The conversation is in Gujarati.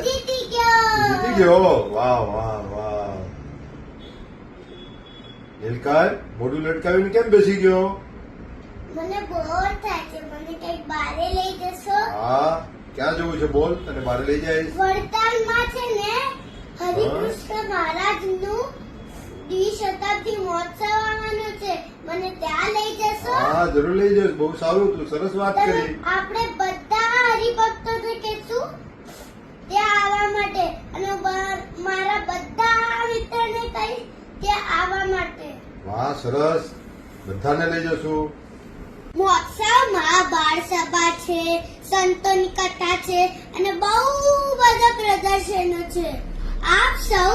જીતી ગયો. વાહ વાહ વાહ. નીલકંઠ મોઢું લટકાવીને કેમ બેસી ગયો? મને બોર થાય છે, મને કઈક બારે લઈ જશો? હા, ક્યાં જવું છે બોલ, તને બહાર લઈ જઈશ. વડતાલમાં છે ને હરિકૃષ્ણ મહારાજનું દ્વિશતાબ્દી મહોત્સવ આવવાનો છે, મને ત્યાં લઈ જશો? હા, જરૂર લઈ જઈશ. બહુ સારું, તું સરસ વાત તમે કરી. આપણે બધા હરિભક્તોને કહેશું ત્યાં આવવા માટે, અને મારા બધા મિત્રને કહીશ ત્યાં આવવા માટે. વાહ, સરસ. બધાને લઈ જશું. મહોત્સવમાં બાળ સભા છે, સંતોની કથા છે અને બહુ બધા પ્રદર્શનો છે. આપ સૌ